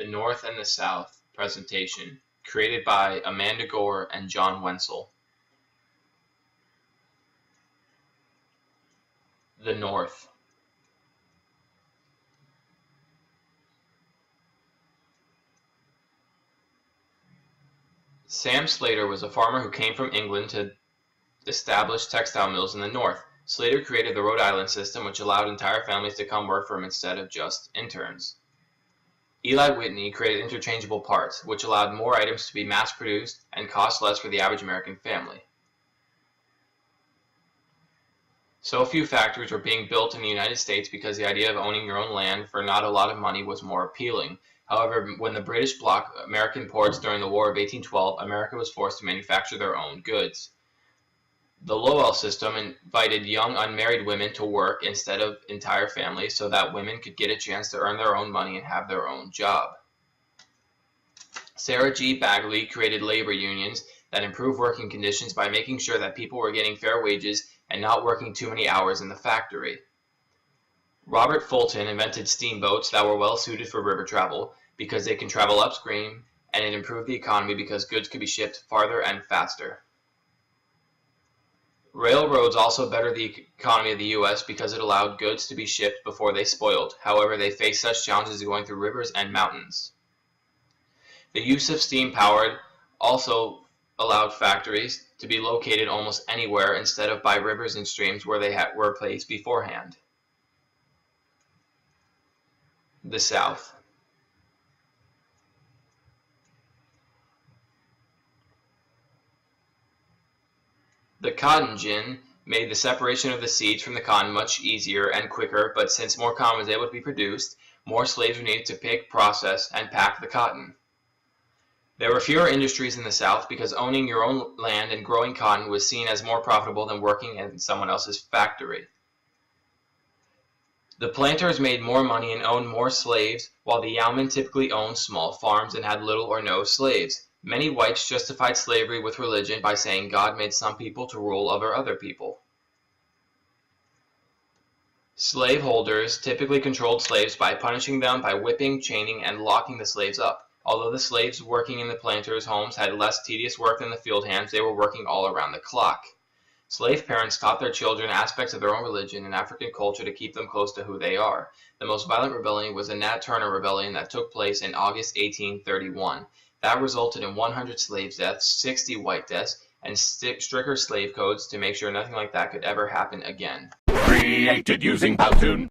The North and the South presentation, created by Amanda Gore and John Wenzel. The North. Sam Slater was a farmer who came from England to establish textile mills in the North. Slater created the Rhode Island system, which allowed entire families to come work for him instead of just interns. Eli Whitney created interchangeable parts, which allowed more items to be mass-produced and cost less for the average American family. So few factories were being built in the United States because the idea of owning your own land for not a lot of money was more appealing. However, when the British blocked American ports during the War of 1812, America was forced to manufacture their own goods. The Lowell system invited young unmarried women to work instead of entire families so that women could get a chance to earn their own money and have their own job. Sarah G. Bagley created labor unions that improved working conditions by making sure that people were getting fair wages and not working too many hours in the factory. Robert Fulton invented steamboats that were well suited for river travel because they can travel upstream, and it improved the economy because goods could be shipped farther and faster. Railroads also bettered the economy of the U.S. because it allowed goods to be shipped before they spoiled. However, they faced such challenges as going through rivers and mountains. The use of steam powered also allowed factories to be located almost anywhere instead of by rivers and streams where they were placed beforehand. The South. The cotton gin made the separation of the seeds from the cotton much easier and quicker, but since more cotton was able to be produced, more slaves were needed to pick, process, and pack the cotton. There were fewer industries in the South because owning your own land and growing cotton was seen as more profitable than working in someone else's factory. The planters made more money and owned more slaves, while the yeomen typically owned small farms and had little or no slaves. Many whites justified slavery with religion by saying God made some people to rule over other people. Slaveholders typically controlled slaves by punishing them by whipping, chaining, and locking the slaves up. Although the slaves working in the planters' homes had less tedious work than the field hands, they were working all around the clock. Slave parents taught their children aspects of their own religion and African culture to keep them close to who they are. The most violent rebellion was the Nat Turner Rebellion that took place in August 1831. That resulted in 100 slave deaths, 60 white deaths, and stricter slave codes to make sure nothing like that could ever happen again. Created using Powtoon.